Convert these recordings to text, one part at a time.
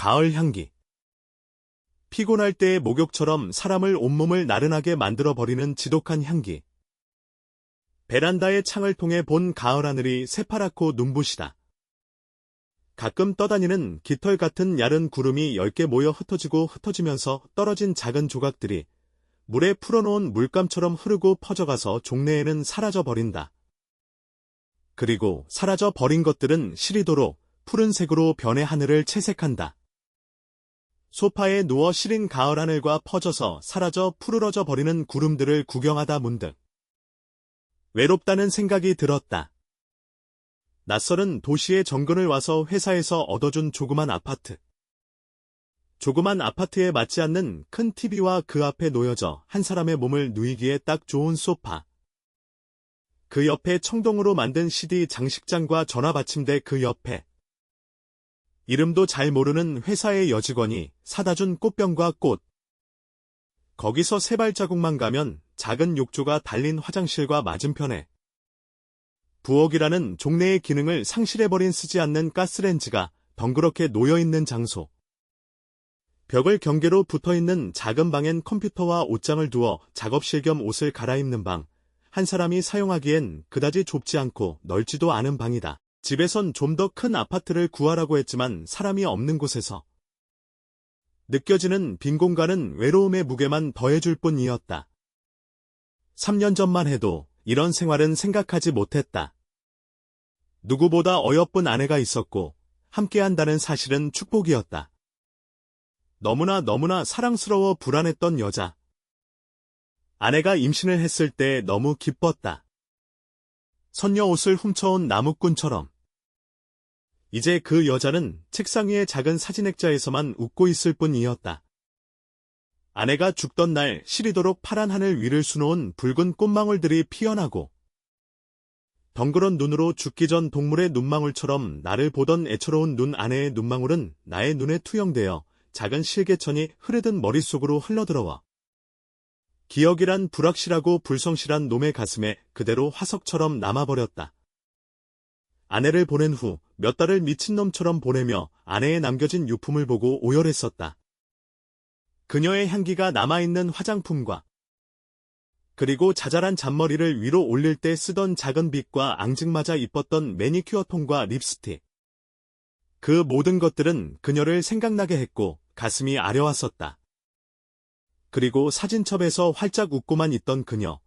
가을 향기. 피곤할 때의 목욕처럼 사람을 온몸을 나른하게 만들어버리는 지독한 향기. 베란다의 창을 통해 본 가을 하늘이 새파랗고 눈부시다. 가끔 떠다니는 깃털 같은 얇은 구름이 10개 모여 흩어지고 흩어지면서 떨어진 작은 조각들이 물에 풀어놓은 물감처럼 흐르고 퍼져가서 종래에는 사라져버린다. 그리고 사라져버린 것들은 시리도록 푸른색으로 변해 하늘을 채색한다. 소파에 누워 시린 가을 하늘과 퍼져서 사라져 푸르러져 버리는 구름들을 구경하다 문득 외롭다는 생각이 들었다. 낯설은 도시의 정근을 와서 회사에서 얻어준 조그만 아파트. 조그만 아파트에 맞지 않는 큰 TV와 그 앞에 놓여져 한 사람의 몸을 누이기에 딱 좋은 소파. 그 옆에 청동으로 만든 CD 장식장과 전화 받침대 그 옆에 이름도 잘 모르는 회사의 여직원이 사다 준 꽃병과 꽃. 거기서 세 발자국만 가면 작은 욕조가 달린 화장실과 맞은편에 부엌이라는 종래의 기능을 상실해버린 쓰지 않는 가스렌지가 덩그렇게 놓여있는 장소. 벽을 경계로 붙어있는 작은 방엔 컴퓨터와 옷장을 두어 작업실 겸 옷을 갈아입는 방. 한 사람이 사용하기엔 그다지 좁지 않고 넓지도 않은 방이다. 집에선 좀 더 큰 아파트를 구하라고 했지만 사람이 없는 곳에서 느껴지는 빈 공간은 외로움의 무게만 더해줄 뿐이었다. 3년 전만 해도 이런 생활은 생각하지 못했다. 누구보다 어여쁜 아내가 있었고 함께한다는 사실은 축복이었다. 너무나 사랑스러워 불안했던 여자. 아내가 임신을 했을 때 너무 기뻤다. 선녀 옷을 훔쳐온 나무꾼처럼. 이제 그 여자는 책상 위의 작은 사진액자에서만 웃고 있을 뿐이었다. 아내가 죽던 날 시리도록 파란 하늘 위를 수놓은 붉은 꽃망울들이 피어나고 덩그런 눈으로 죽기 전 동물의 눈망울처럼 나를 보던 애처로운 눈 아내의 눈망울은 나의 눈에 투영되어 작은 실개천이 흐르던 머릿속으로 흘러들어와 기억이란 불확실하고 불성실한 놈의 가슴에 그대로 화석처럼 남아버렸다. 아내를 보낸 후 몇 달을 미친놈처럼 보내며 아내에 남겨진 유품을 보고 오열했었다. 그녀의 향기가 남아있는 화장품과 그리고 자잘한 잔머리를 위로 올릴 때 쓰던 작은 빗과 앙증맞아 이뻤던 매니큐어 통과 립스틱. 그 모든 것들은 그녀를 생각나게 했고 가슴이 아려왔었다. 그리고 사진첩에서 활짝 웃고만 있던 그녀.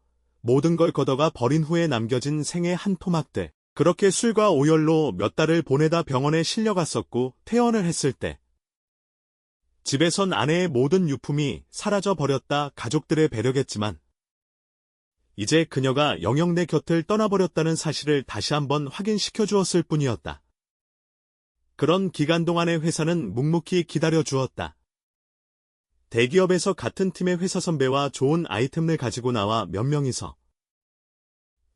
모든 걸 걷어가 버린 후에 남겨진 생의 한 토막들. 그렇게 술과 오열로 몇 달을 보내다 병원에 실려갔었고 퇴원을 했을 때 집에선 아내의 모든 유품이 사라져 버렸다. 가족들의 배려겠지만 이제 그녀가 영영 내 곁을 떠나버렸다는 사실을 다시 한번 확인시켜 주었을 뿐이었다. 그런 기간 동안의 회사는 묵묵히 기다려 주었다. 대기업에서 같은 팀의 회사 선배와 좋은 아이템을 가지고 나와 몇 명이서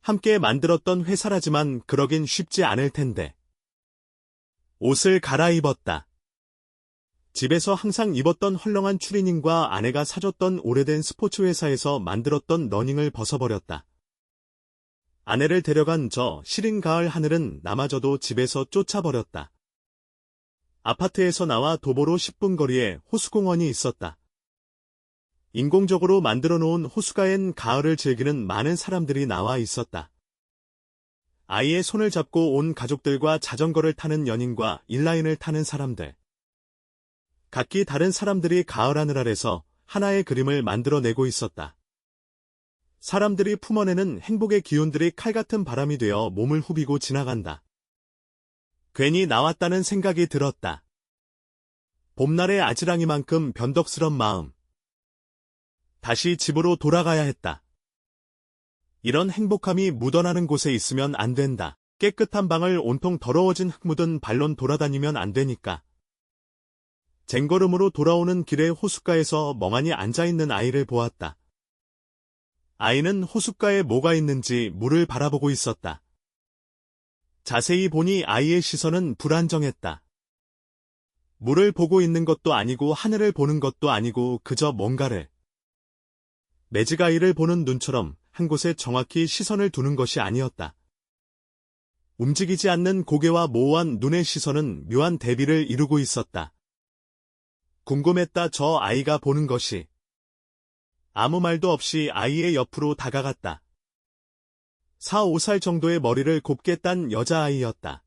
함께 만들었던 회사라지만 그러긴 쉽지 않을 텐데. 옷을 갈아입었다. 집에서 항상 입었던 헐렁한 추리닝과 아내가 사줬던 오래된 스포츠 회사에서 만들었던 러닝을 벗어버렸다. 아내를 데려간 저 시린 가을 하늘은 나마저도 집에서 쫓아버렸다. 아파트에서 나와 도보로 10분 거리에 호수공원이 있었다. 인공적으로 만들어 놓은 호수가엔 가을을 즐기는 많은 사람들이 나와 있었다. 아이의 손을 잡고 온 가족들과 자전거를 타는 연인과 인라인을 타는 사람들. 각기 다른 사람들이 가을 하늘 아래서 하나의 그림을 만들어내고 있었다. 사람들이 품어내는 행복의 기운들이 칼같은 바람이 되어 몸을 후비고 지나간다. 괜히 나왔다는 생각이 들었다. 봄날의 아지랑이만큼 변덕스런 마음. 다시 집으로 돌아가야 했다. 이런 행복함이 묻어나는 곳에 있으면 안 된다. 깨끗한 방을 온통 더러워진 흙 묻은 발론 돌아다니면 안 되니까. 쟁걸음으로 돌아오는 길에 호숫가에서 멍하니 앉아있는 아이를 보았다. 아이는 호숫가에 뭐가 있는지 물을 바라보고 있었다. 자세히 보니 아이의 시선은 불안정했다. 물을 보고 있는 것도 아니고 하늘을 보는 것도 아니고 그저 뭔가를. 매직아이를 보는 눈처럼 한 곳에 정확히 시선을 두는 것이 아니었다. 움직이지 않는 고개와 모호한 눈의 시선은 묘한 대비를 이루고 있었다. 궁금했다. 저 아이가 보는 것이. 아무 말도 없이 아이의 옆으로 다가갔다. 4, 5살 정도의 머리를 곱게 딴 여자아이였다.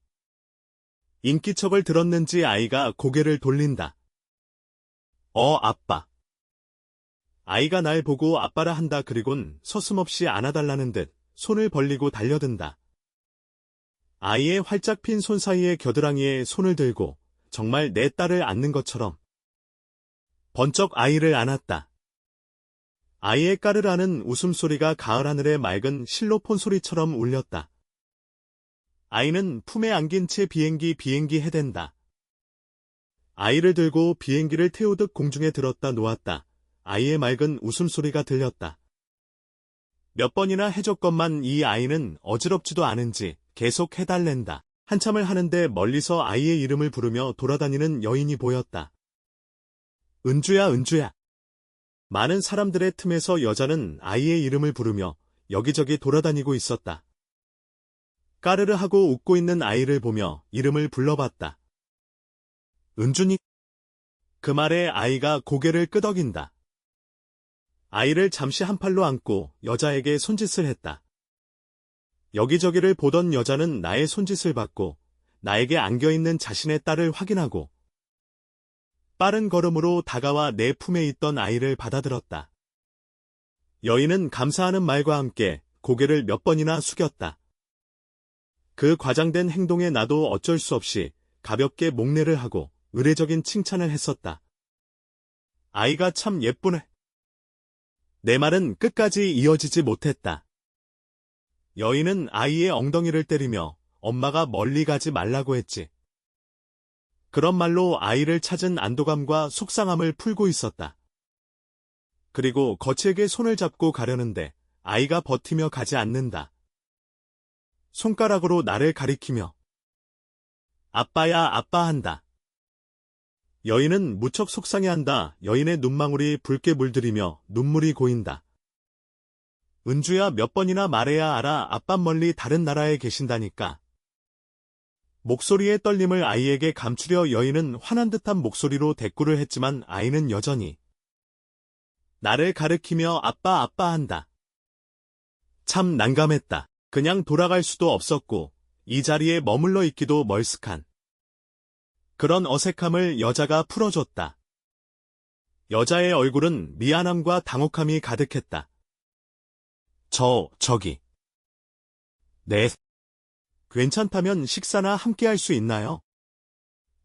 인기척을 들었는지 아이가 고개를 돌린다. 아빠. 아이가 날 보고 아빠라 한다. 그리곤 서슴없이 안아달라는 듯 손을 벌리고 달려든다. 아이의 활짝 핀 손 사이에 겨드랑이에 손을 들고 정말 내 딸을 안는 것처럼 번쩍 아이를 안았다. 아이의 까르르하는 웃음소리가 가을 하늘의 맑은 실로폰 소리처럼 울렸다. 아이는 품에 안긴 채 비행기 해댄다. 아이를 들고 비행기를 태우듯 공중에 들었다 놓았다. 아이의 맑은 웃음소리가 들렸다. 몇 번이나 해줬건만 이 아이는 어지럽지도 않은지 계속 해달랜다. 한참을 하는데 멀리서 아이의 이름을 부르며 돌아다니는 여인이 보였다. 은주야, 은주야. 많은 사람들의 틈에서 여자는 아이의 이름을 부르며 여기저기 돌아다니고 있었다. 까르르 하고 웃고 있는 아이를 보며 이름을 불러봤다. 은주니? 그 말에 아이가 고개를 끄덕인다. 아이를 잠시 한 팔로 안고 여자에게 손짓을 했다. 여기저기를 보던 여자는 나의 손짓을 받고 나에게 안겨있는 자신의 딸을 확인하고 빠른 걸음으로 다가와 내 품에 있던 아이를 받아들었다. 여인은 감사하는 말과 함께 고개를 몇 번이나 숙였다. 그 과장된 행동에 나도 어쩔 수 없이 가볍게 목례를 하고 의례적인 칭찬을 했었다. 아이가 참 예쁘네. 내 말은 끝까지 이어지지 못했다. 여인은 아이의 엉덩이를 때리며 엄마가 멀리 가지 말라고 했지. 그런 말로 아이를 찾은 안도감과 속상함을 풀고 있었다. 그리고 거칠게 손을 잡고 가려는데 아이가 버티며 가지 않는다. 손가락으로 나를 가리키며 아빠야, 아빠 한다. 여인은 무척 속상해한다. 여인의 눈망울이 붉게 물들이며 눈물이 고인다. 은주야, 몇 번이나 말해야 알아. 아빠 멀리 다른 나라에 계신다니까. 목소리의 떨림을 아이에게 감추려 여인은 화난 듯한 목소리로 대꾸를 했지만 아이는 여전히 나를 가리키며 아빠, 아빠 한다. 참 난감했다. 그냥 돌아갈 수도 없었고 이 자리에 머물러 있기도 멀쓱한 그런 어색함을 여자가 풀어줬다. 여자의 얼굴은 미안함과 당혹함이 가득했다. 저기. 네. 괜찮다면 식사나 함께 할 수 있나요?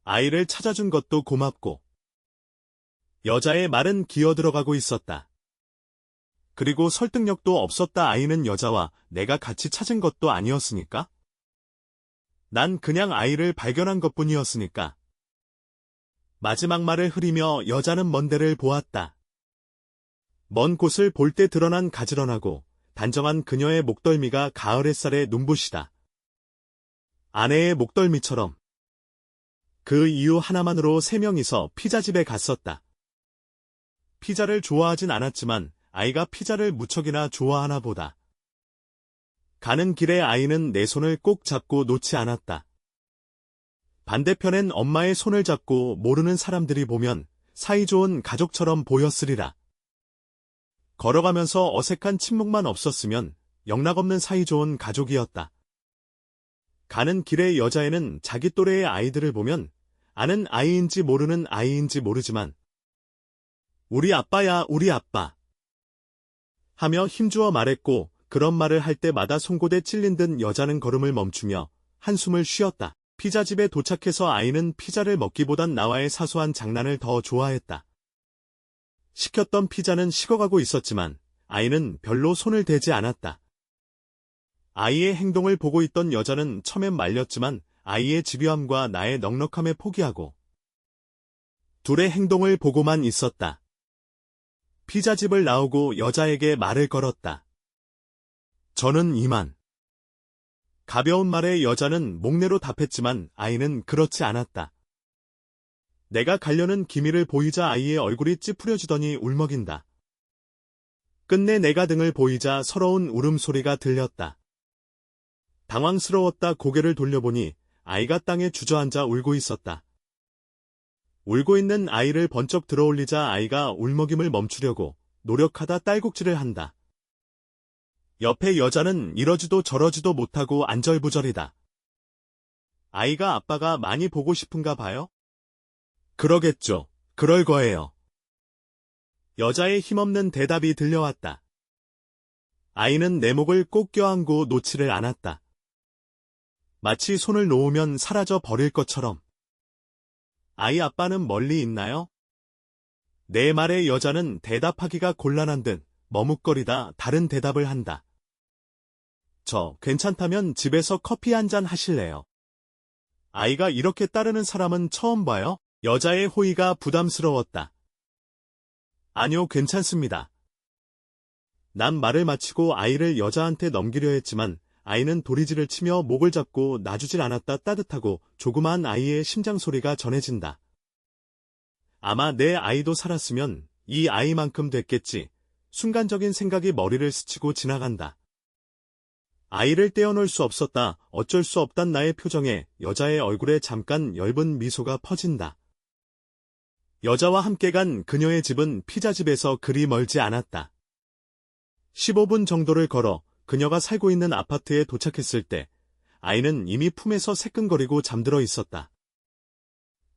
아이를 찾아준 것도 고맙고. 여자의 말은 기어들어가고 있었다. 그리고 설득력도 없었다. 아이는 여자와 내가 같이 찾은 것도 아니었으니까. 난 그냥 아이를 발견한 것뿐이었으니까. 마지막 말을 흐리며 여자는 먼 데를 보았다. 먼 곳을 볼 때 드러난 가지런하고 단정한 그녀의 목덜미가 가을 햇살에 눈부시다. 아내의 목덜미처럼. 그 이유 하나만으로 3명이서 피자집에 갔었다. 피자를 좋아하진 않았지만 아이가 피자를 무척이나 좋아하나 보다. 가는 길에 아이는 내 손을 꼭 잡고 놓지 않았다. 반대편엔 엄마의 손을 잡고 모르는 사람들이 보면 사이좋은 가족처럼 보였으리라. 걸어가면서 어색한 침묵만 없었으면 영락없는 사이좋은 가족이었다. 가는 길에 여자애는 자기 또래의 아이들을 보면 아는 아이인지 모르는 아이인지 모르지만 우리 아빠야, 우리 아빠 하며 힘주어 말했고 그런 말을 할 때마다 송곳에 찔린 듯 여자는 걸음을 멈추며 한숨을 쉬었다. 피자집에 도착해서 아이는 피자를 먹기보단 나와의 사소한 장난을 더 좋아했다. 시켰던 피자는 식어가고 있었지만 아이는 별로 손을 대지 않았다. 아이의 행동을 보고 있던 여자는 처음엔 말렸지만 아이의 집요함과 나의 넉넉함에 포기하고 둘의 행동을 보고만 있었다. 피자집을 나오고 여자에게 말을 걸었다. 저는 이만. 가벼운 말에 여자는 목례로 답했지만 아이는 그렇지 않았다. 내가 가려는 기미를 보이자 아이의 얼굴이 찌푸려지더니 울먹인다. 끝내 내가 등을 보이자 서러운 울음소리가 들렸다. 당황스러웠다. 고개를 돌려보니 아이가 땅에 주저앉아 울고 있었다. 울고 있는 아이를 번쩍 들어올리자 아이가 울먹임을 멈추려고 노력하다 딸꾹질을 한다. 옆에 여자는 이러지도 저러지도 못하고 안절부절이다. 아이가 아빠가 많이 보고 싶은가 봐요? 그러겠죠. 그럴 거예요. 여자의 힘없는 대답이 들려왔다. 아이는 내 목을 꼭 껴안고 놓지를 않았다. 마치 손을 놓으면 사라져 버릴 것처럼. 아이 아빠는 멀리 있나요? 내 말에 여자는 대답하기가 곤란한 듯 머뭇거리다 다른 대답을 한다. 저 괜찮다면 집에서 커피 한 잔 하실래요? 아이가 이렇게 따르는 사람은 처음 봐요. 여자의 호의가 부담스러웠다. 아니요, 괜찮습니다. 난 말을 마치고 아이를 여자한테 넘기려 했지만 아이는 도리지를 치며 목을 잡고 놔주질 않았다. 따뜻하고 조그마한 아이의 심장 소리가 전해진다. 아마 내 아이도 살았으면 이 아이만큼 됐겠지. 순간적인 생각이 머리를 스치고 지나간다. 아이를 떼어놓을 수 없었다. 어쩔 수 없단 나의 표정에 여자의 얼굴에 잠깐 엷은 미소가 퍼진다. 여자와 함께 간 그녀의 집은 피자집에서 그리 멀지 않았다. 15분 정도를 걸어 그녀가 살고 있는 아파트에 도착했을 때 아이는 이미 품에서 새끈거리고 잠들어 있었다.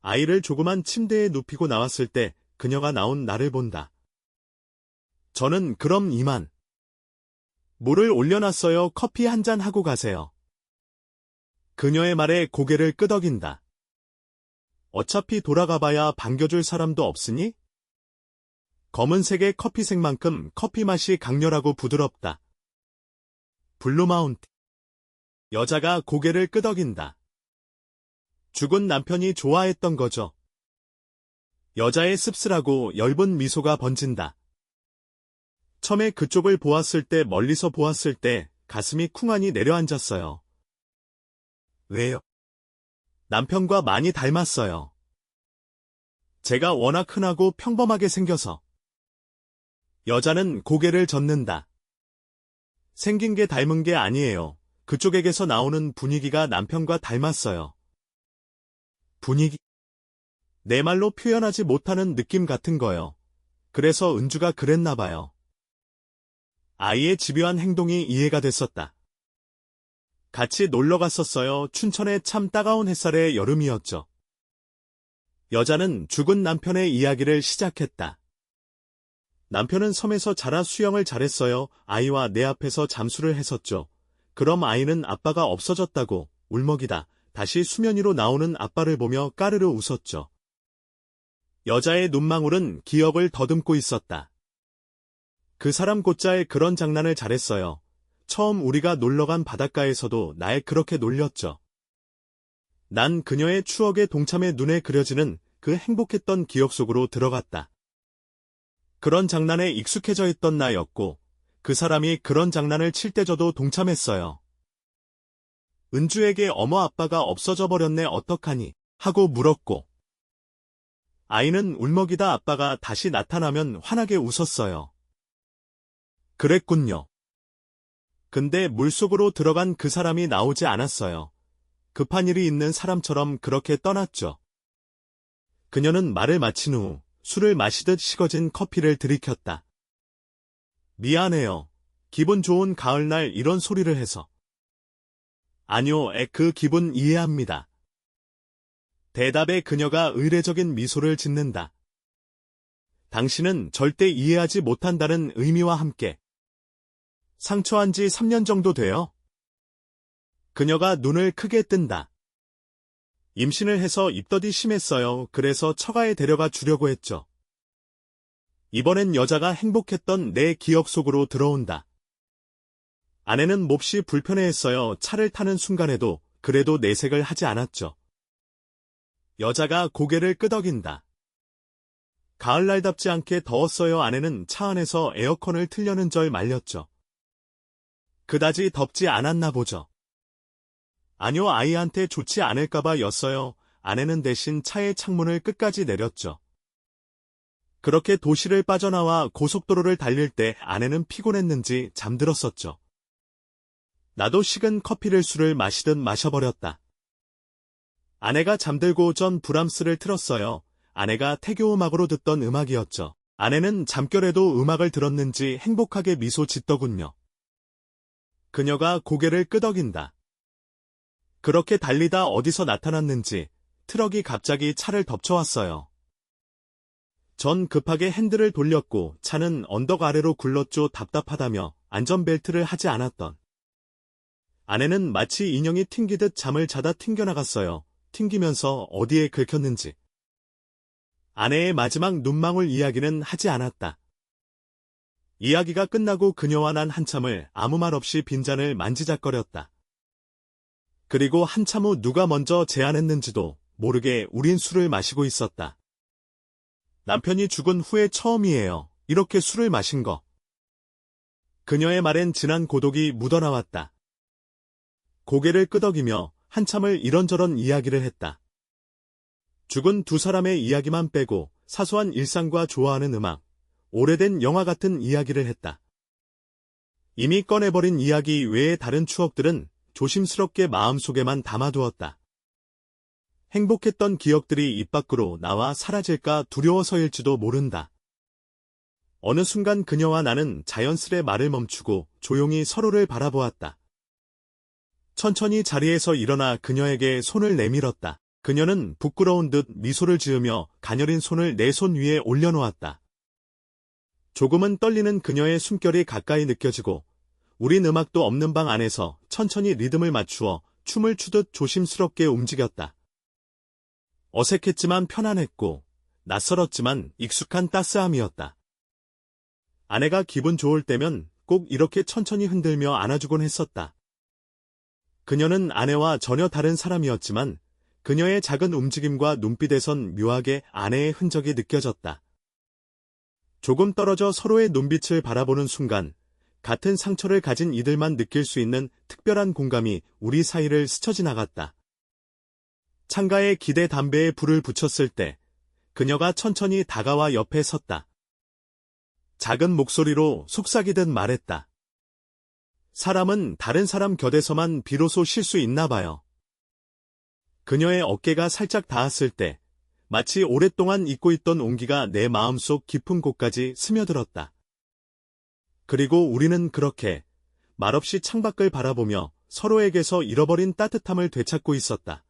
아이를 조그만 침대에 눕히고 나왔을 때 그녀가 나온 나를 본다. 저는 그럼 이만. 물을 올려놨어요. 커피 한 잔 하고 가세요. 그녀의 말에 고개를 끄덕인다. 어차피 돌아가봐야 반겨줄 사람도 없으니? 검은색의 커피색만큼 커피 맛이 강렬하고 부드럽다. 블루마운트. 여자가 고개를 끄덕인다. 죽은 남편이 좋아했던 거죠. 여자의 씁쓸하고 엷은 미소가 번진다. 처음에 그쪽을 보았을 때 멀리서 보았을 때 가슴이 쿵하니 내려앉았어요. 왜요? 남편과 많이 닮았어요. 제가 워낙 흔하고 평범하게 생겨서. 여자는 고개를 젓는다. 생긴 게 닮은 게 아니에요. 그쪽에게서 나오는 분위기가 남편과 닮았어요. 분위기? 내 말로 표현하지 못하는 느낌 같은 거요. 그래서 은주가 그랬나 봐요. 아이의 집요한 행동이 이해가 됐었다. 같이 놀러 갔었어요. 춘천의 참 따가운 햇살의 여름이었죠. 여자는 죽은 남편의 이야기를 시작했다. 남편은 섬에서 자라 수영을 잘했어요. 아이와 내 앞에서 잠수를 했었죠. 그럼 아이는 아빠가 없어졌다고 울먹이다 다시 수면 위로 나오는 아빠를 보며 까르르 웃었죠. 여자의 눈망울은 기억을 더듬고 있었다. 그 사람 곧잘 그런 장난을 잘했어요. 처음 우리가 놀러간 바닷가에서도 날 그렇게 놀렸죠. 난 그녀의 추억의 동참에 눈에 그려지는 그 행복했던 기억 속으로 들어갔다. 그런 장난에 익숙해져 있던 나였고 그 사람이 그런 장난을 칠 때 저도 동참했어요. 은주에게 어머 아빠가 없어져 버렸네 어떡하니 하고 물었고 아이는 울먹이다 아빠가 다시 나타나면 환하게 웃었어요. 그랬군요. 근데 물속으로 들어간 그 사람이 나오지 않았어요. 급한 일이 있는 사람처럼 그렇게 떠났죠. 그녀는 말을 마친 후 술을 마시듯 식어진 커피를 들이켰다. 미안해요. 기분 좋은 가을날 이런 소리를 해서. 아니요, 그 기분 이해합니다. 대답에 그녀가 의례적인 미소를 짓는다. 당신은 절대 이해하지 못한다는 의미와 함께. 상처한 지 3년 정도 돼요? 그녀가 눈을 크게 뜬다. 임신을 해서 입덧이 심했어요. 그래서 처가에 데려가 주려고 했죠. 이번엔 여자가 행복했던 내 기억 속으로 들어온다. 아내는 몹시 불편해했어요. 차를 타는 순간에도 그래도 내색을 하지 않았죠. 여자가 고개를 끄덕인다. 가을날답지 않게 더웠어요. 아내는 차 안에서 에어컨을 틀려는 절 말렸죠. 그다지 덥지 않았나 보죠. 아니요, 아이한테 좋지 않을까봐 였어요. 아내는 대신 차의 창문을 끝까지 내렸죠. 그렇게 도시를 빠져나와 고속도로를 달릴 때 아내는 피곤했는지 잠들었었죠. 나도 식은 커피를 술을 마시듯 마셔버렸다. 아내가 잠들고 전 브람스를 틀었어요. 아내가 태교 음악으로 듣던 음악이었죠. 아내는 잠결에도 음악을 들었는지 행복하게 미소 짓더군요. 그녀가 고개를 끄덕인다. 그렇게 달리다 어디서 나타났는지 트럭이 갑자기 차를 덮쳐왔어요. 전 급하게 핸들을 돌렸고 차는 언덕 아래로 굴렀죠. 답답하다며 안전벨트를 하지 않았던 아내는 마치 인형이 튕기듯 잠을 자다 튕겨나갔어요. 튕기면서 어디에 긁혔는지. 아내의 마지막 눈망울 이야기는 하지 않았다. 이야기가 끝나고 그녀와 난 한참을 아무 말 없이 빈잔을 만지작거렸다. 그리고 한참 후 누가 먼저 제안했는지도 모르게 우린 술을 마시고 있었다. 남편이 죽은 후에 처음이에요. 이렇게 술을 마신 거. 그녀의 말엔 진한 고독이 묻어나왔다. 고개를 끄덕이며 한참을 이런저런 이야기를 했다. 죽은 두 사람의 이야기만 빼고 사소한 일상과 좋아하는 음악, 오래된 영화 같은 이야기를 했다. 이미 꺼내버린 이야기 외의 다른 추억들은 조심스럽게 마음속에만 담아두었다. 행복했던 기억들이 입 밖으로 나와 사라질까 두려워서일지도 모른다. 어느 순간 그녀와 나는 자연스레 말을 멈추고 조용히 서로를 바라보았다. 천천히 자리에서 일어나 그녀에게 손을 내밀었다. 그녀는 부끄러운 듯 미소를 지으며 가녀린 손을 내 손 위에 올려놓았다. 조금은 떨리는 그녀의 숨결이 가까이 느껴지고 우린 음악도 없는 방 안에서 천천히 리듬을 맞추어 춤을 추듯 조심스럽게 움직였다. 어색했지만 편안했고 낯설었지만 익숙한 따스함이었다. 아내가 기분 좋을 때면 꼭 이렇게 천천히 흔들며 안아주곤 했었다. 그녀는 아내와 전혀 다른 사람이었지만 그녀의 작은 움직임과 눈빛에선 묘하게 아내의 흔적이 느껴졌다. 조금 떨어져 서로의 눈빛을 바라보는 순간 같은 상처를 가진 이들만 느낄 수 있는 특별한 공감이 우리 사이를 스쳐 지나갔다. 창가에 기대 담배에 불을 붙였을 때 그녀가 천천히 다가와 옆에 섰다. 작은 목소리로 속삭이듯 말했다. 사람은 다른 사람 곁에서만 비로소 쉴 수 있나 봐요. 그녀의 어깨가 살짝 닿았을 때 마치 오랫동안 잊고 있던 온기가 내 마음속 깊은 곳까지 스며들었다. 그리고 우리는 그렇게 말없이 창밖을 바라보며 서로에게서 잃어버린 따뜻함을 되찾고 있었다.